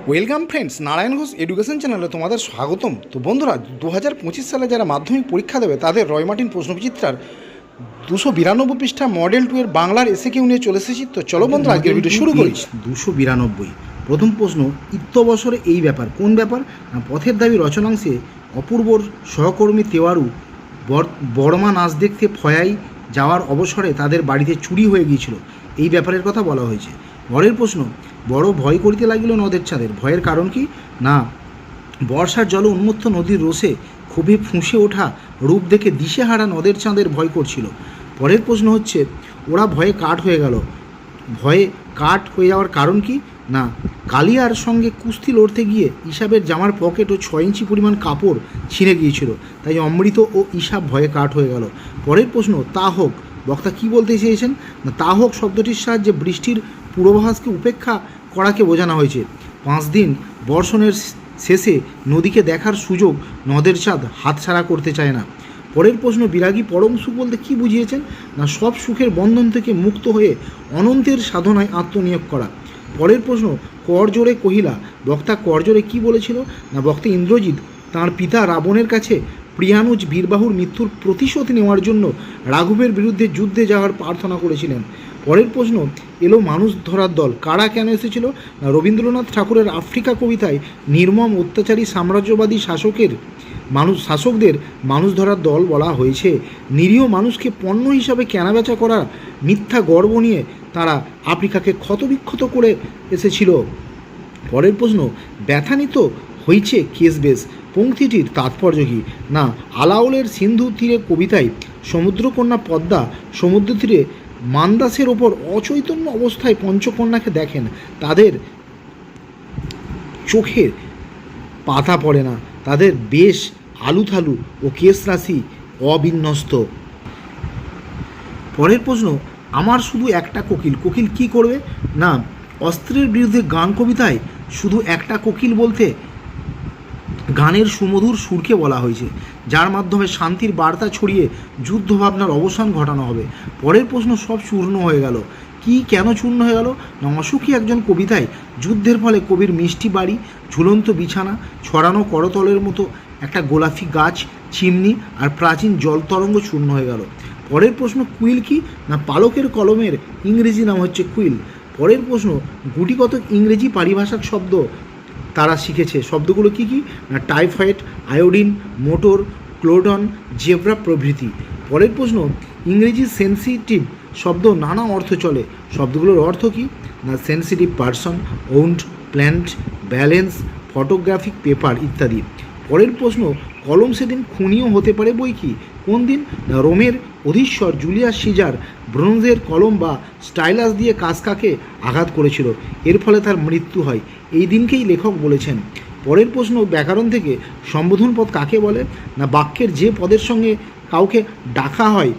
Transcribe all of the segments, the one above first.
Welcome friends, Narayan Ghosh education চ্যানেলে তোমাদের স্বাগতম। তো বন্ধুরা, 2025 সালে যারা মাধ্যমিক পরীক্ষা দেবে তাদের রয়মার্টিন প্রশ্নবিচিত্রার 292 পৃষ্ঠা মডেল 2 এর বাংলার এসে কিউ নিয়ে চলে এসেছি। তো চলো বন্ধুরা, আজকের ভিডিও শুরু করি। 292 প্রথম প্রশ্ন, ইত্যবসরে এই ব্যাপার কোন ব্যাপার? না, পথের দাবি রচনাংশে অপূর্বর সহকর্মী তেওয়ারু বর্মা নাচ দেখতে ফয়াই যাওয়ার অবসরে তাদের বাড়িতে চুরি হয়ে গিয়েছিল, এই ব্যাপারের কথা বলা হয়েছে। পরের প্রশ্ন, বড় ভয় করিতে লাগিল নদের চাঁদের, ভয়ের কারণ কি? না, বর্ষার জল উন্মত্ত নদীর রোষে ক্ষোভে ফুঁসে ওঠা রূপ দেখে দিশেহারা নদের চাঁদের ভয় করছিল। পরের প্রশ্ন হচ্ছে, ওরা ভয়ে কাঠ হয়ে গেল, ভয়ে কাঠ হয়ে যাওয়ার কারণ কি? না, কালিয়ার সঙ্গে কুস্তি লড়তে গিয়ে ইসাবের জামার পকেট ও 6 ইঞ্চি পরিমাণ কাপড় ছিঁড়ে গিয়েছিল, তাই অমৃত ও ইসাব ভয়ে কাঠ হয়ে গেল। পরের প্রশ্ন, তা হোক, বক্তা কি বলতে চেয়েছেন? না, তা হোক শব্দটির সাহায্যে বৃষ্টির পূর্বাভাসকে উপেক্ষা করাকে বোঝানো হয়েছে। 5 দিন বর্ষণের শেষে নদীকে দেখার সুযোগ নদের চাঁদ হাতছাড়া করতে চায় না। পরের প্রশ্ন, বিরাগী পরম সুখ বলতে কী বুঝিয়েছেন? না, সব সুখের বন্ধন থেকে মুক্ত হয়ে অনন্তের সাধনায় আত্মনিয়োগ করা। পরের প্রশ্ন, করজোড়ে কহিলা, বক্তা করজোড়ে কী বলেছিল? না, বক্তা ইন্দ্রজিৎ তাঁর পিতা রাবণের কাছে প্রিয়ানুজ বীরবাহুর মৃত্যুর প্রতিশোধ নেওয়ার জন্য রাঘবের বিরুদ্ধে যুদ্ধে যাওয়ার প্রার্থনা করেছিলেন। পরের প্রশ্ন, এলো মানুষ ধরার দল, কারা কেন এসেছিল? না, রবীন্দ্রনাথ ঠাকুরের আফ্রিকা কবিতায় নির্মম অত্যাচারী সাম্রাজ্যবাদী শাসকদের মানুষ ধরার দল বলা হয়েছে। নিরীহ মানুষকে পণ্য হিসাবে কেনাবেচা করা মিথ্যা গর্ব নিয়ে তারা আফ্রিকাকে ক্ষতবিক্ষত করে এসেছিল। পরের প্রশ্ন, ব্যথানিত হয়েছে কেসবেশ পংক্তিটির তাৎপর্য কী? না, আলাওলের সিন্ধু তীরে কবিতায় সমুদ্রকন্যা পদ্মা সমুদ্র তীরে মান্দাসের ওপর অচৈতন্য অবস্থায় পঞ্চকন্যাকে দেখেন, তাদের চোখে পাতা পড়ে না, তাদের বেশ আলুথালু ও কেশ রাশি অবিন্যস্ত। পরের প্রশ্ন, আমার শুধু একটা কোকিল, কোকিল কি করবে? না, অস্ত্রের বিরুদ্ধে গান কবিতায় শুধু একটা কোকিল বলতে গানের সুমধুর সুরকে বলা হয়েছে, যার মাধ্যমে শান্তির বার্তা ছড়িয়ে যুদ্ধ ভাবনার অবসান ঘটানো হবে। পরের প্রশ্ন, সব চূর্ণ হয়ে গেল, কি কেন চূর্ণ হয়ে গেল? না, অসুখী একজন কবিতায় যুদ্ধের ফলে কবির মিষ্টি বাড়ি, ঝুলন্ত বিছানা, ছড়ানো করতলের মতো একটা গোলাপি গাছ, চিমনি আর প্রাচীন জলতরঙ্গ চূর্ণ হয়ে গেল। পরের প্রশ্ন, কুইল কি? না, পালকের কলমের ইংরেজি নাম হচ্ছে কুইল। পরের প্রশ্ন, গুটিকত ইংরেজি পারিভাষিক শব্দ তারা শিখেছে, শব্দগুলো কি কি? না, টাইফয়েড, আয়োডিন, মোটর, ক্লোডন, জেব্রা প্রভৃতি। পরের প্রশ্ন, ইংরেজি সেন্সিটিভ শব্দ নানা অর্থ চলে, শব্দগুলোর অর্থ কি? না, সেন্সিটিভ পারসন, ওন্ড, প্ল্যান্ট, ব্যালেন্স, ফটোগ্রাফিক পেপার ইত্যাদি। পরের প্রশ্ন, কলম সেদিন খুনিও হতে পারে বই কি? কোন দিন? না, রোমের অধীশ্বর জুলিয়াস সিজার ব্রোঞ্জের কলম বা স্টাইলাস দিয়ে কাসকাকে আঘাত করেছিল, এর ফলে তার মৃত্যু হয়, এই দিনকেই লেখক বলেছেন। পরের প্রশ্ন, ব্যাকরণ থেকে সম্বোধন পদ কাকে বলে? না, বাক্যের যে পদের সঙ্গে কাউকে ডাকা হয়,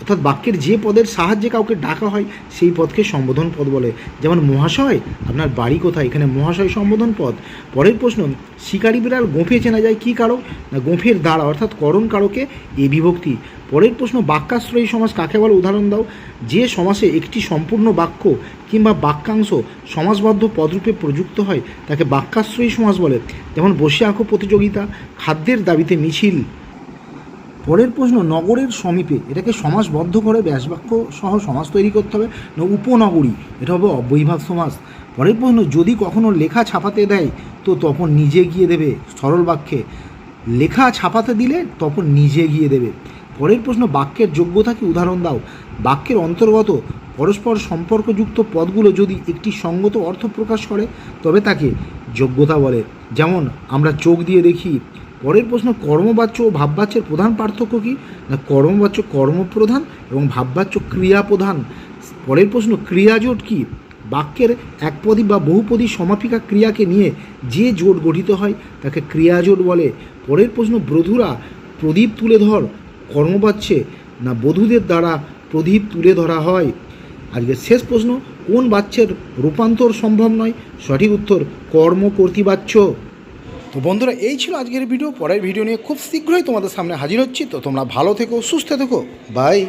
অর্থাৎ বাক্যের যে পদের সাহায্যে কাউকে ডাকা হয় সেই পদকে সম্বোধন পদ বলে। যেমন মহাশয়, আপনার বাড়ি কোথায়? এখানে মহাশয় সম্বোধন পদ। পরের প্রশ্ন, শিকারি বিড়াল গোঁফে চেনা যায় কী কারক? না, গোঁফের দ্বারা, অর্থাৎ করণ কারকে এ বিভক্তি। পরের প্রশ্ন, বাক্যাশ্রয়ী সমাস কাকে বলে? উদাহরণ দাও। যে সমাসে একটি সম্পূর্ণ বাক্য কিংবা বাক্যাংশ সমাসবদ্ধ পদরূপে প্রযুক্ত হয় তাকে বাক্যাশ্রয়ী সমাস বলে। যেমন বসে আঁকো প্রতিযোগিতা, খাদ্যের দাবিতে মিছিল। পরের প্রশ্ন, নগরের সমীপে, এটাকে সমাসবদ্ধ করে ব্যাসবাক্য সহ সমাস তৈরি করতে হবে। না, উপনগরী, এটা হবে অব্যয়ীভাব সমাস। পরের প্রশ্ন, যদি কখনো লেখা ছাপাতে দেয় তো তখন নিজে গিয়ে দেবে, সরল বাক্যে লেখা ছাপাতে দিলে তখন নিজে গিয়ে দেবে। পরের প্রশ্ন, বাক্যের যোগ্যতা কি? উদাহরণ দাও। বাক্যের অন্তর্গত পরস্পর সম্পর্কযুক্ত পদগুলো যদি একটি সঙ্গত অর্থ প্রকাশ করে তবে তাকে যোগ্যতা বলে। যেমন আমরা চোখ দিয়ে দেখি। পরের প্রশ্ন, কর্মবাচ্য ও ভাববাচ্যের প্রধান পার্থক্য কী? না, কর্মবাচ্য কর্মপ্রধান এবং ভাববাচ্য ক্রিয়াপ্রধান। পরের প্রশ্ন, ক্রিয়াজোট কী? বাক্যের একপদী বা বহুপদী সমাপিকা ক্রিয়াকে নিয়ে যে জোট গঠিত হয় তাকে ক্রিয়াজোট বলে। পরের প্রশ্ন, বধূরা প্রদীপ তুলে ধর কর্মবাচ্যে, না বধূদের দ্বারা প্রদীপ তুলে ধরা হয়। আজকের শেষ প্রশ্ন, কোন বাচ্যের রূপান্তর সম্ভব নয়? সঠিক উত্তর কর্মকর্তৃবাচ্য। তো বন্ধুরা, এই ছিল আজকের ভিডিও। পরের ভিডিও নিয়ে খুব শীঘ্রই তোমাদের সামনে হাজির হচ্ছি। তো তোমরা ভালো থেকো, সুস্থ থেকো, বাই।